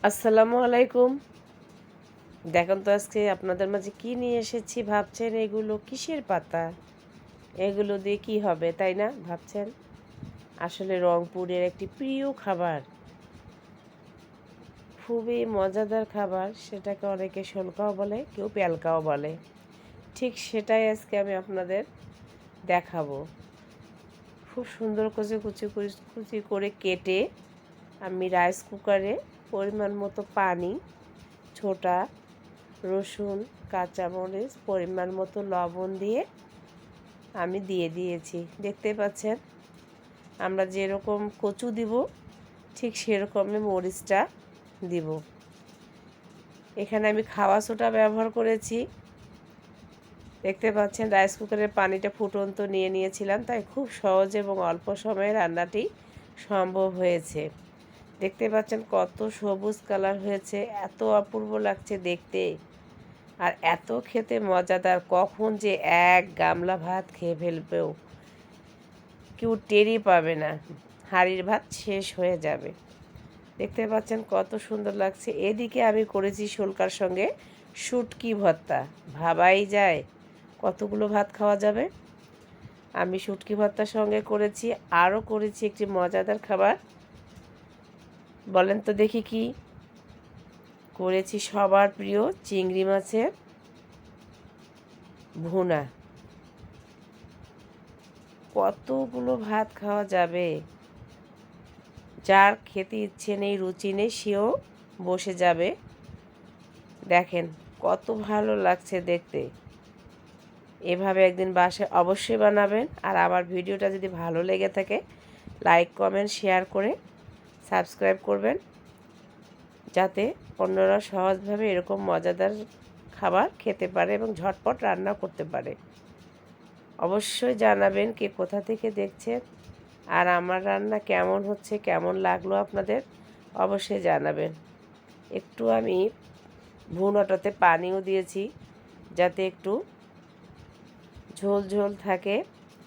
আসসালামু আলাইকুম। দেখুন তো আজকে আপনাদের মাঝে কি নিয়ে এসেছি ভাবছেন এগুলো কিসের পাতা? এগুলো দিয়ে কি হবে তাই না ভাবছেন? আসলে রংপুরের একটি প্রিয় খাবার, খুবই মজাদার খাবার। সেটাকে অনেকে শোলকাও বলে, কেউ প্যালকাও বলে। ঠিক সেটাই আজকে আমি আপনাদের দেখাবো। খুব সুন্দর করে কুচি করে কেটে আমি রাইস কুকারে পরিমাণ মতো পানি, ছোটা রসুন, কাঁচামরিচ, পরিমাণ মতো লবণ দিয়ে আমি দিয়ে দিয়েছি। দেখতে পাচ্ছেন আমরা যেরকম কচু দিব ঠিক সেরকমই মরিচটা দিব। এখানে আমি খাওয়া সোডা ব্যবহার করেছি। দেখতে পাচ্ছেন রাইস কুকারের পানিটা ফুটন্ত নিয়ে নিয়েছিলাম, তাই খুব সহজ এবং অল্প সময়ে রান্নাটি সম্ভব হয়েছে। দেখতে পাচ্ছেন কত সবুজ কালার হয়েছে, এত অপূর্ব লাগছে দেখতে আর এত খেতে মজাদার। কখন যে এক গামলা ভাত খেয়ে ফেলবেও কেউ টেরই পাবে না, হাঁড়ির ভাত শেষ হয়ে যাবে। দেখতে পাচ্ছেন কত সুন্দর লাগছে। এদিকে আমি করেছি শুল্কার সঙ্গে শুটকি ভর্তা। ভাবাই যায় কতগুলো ভাত খাওয়া যাবে। আমি শুটকি ভর্তার সঙ্গে করেছি, আরও করেছি একটি মজাদার খাবার। বলেন তো দেখি কি করেছি? সবার প্রিয় চিংড়ি মাছের ভুনা। কতগুলো ভাত খাওয়া যাবে, যার খেতে ইচ্ছে নেই রুচি নেই সেও বসে যাবে। দেখেন কত ভালো লাগছে দেখতে। এভাবে একদিন বাসায় অবশ্যই বানাবেন। আর আমার ভিডিওটা যদি ভালো লেগে থাকে লাইক কমেন্ট শেয়ার করে সাবস্ক্রাইব করবেন, যাতে অন্যরা সহজভাবে এরকম মজাদার খাবার খেতে পারে এবং ঝটপট রান্না করতে পারে। অবশ্যই জানাবেন কে কোথা থেকে দেখছেন, আর আমার রান্না কেমন হচ্ছে, কেমন লাগলো আপনাদের অবশ্যই জানাবেন। একটু আমি ভুনাটাতে পানিও দিয়েছি যাতে একটু ঝোল ঝোল থাকে,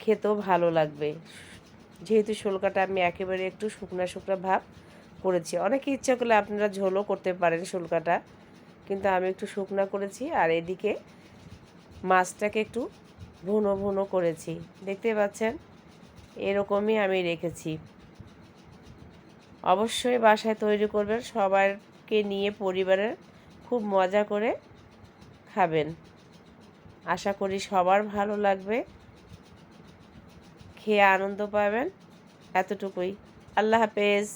খেতেও ভালো লাগবে। যেহেতু শুল্কাটা আমি একেবারে একটু শুকনা শুকনা ভাব করেছি, অনেকে ইচ্ছা করলে আপনারা ঝোলও করতে পারেন শুল্কাটা, কিন্তু আমি একটু শুকনা করেছি। আর এদিকে মাছটাকে একটু ভুনো ভুনো করেছি। দেখতে পাচ্ছেন এরকমই আমি রেখেছি। অবশ্যই বাসায় তৈরি করবেন, সবাইকে নিয়ে পরিবারের খুব মজা করে খাবেন। আশা করি সবার ভালো লাগবে, খেয়ে আনন্দ পাবেন। এতটুকুই। আল্লাহ হাফেজ।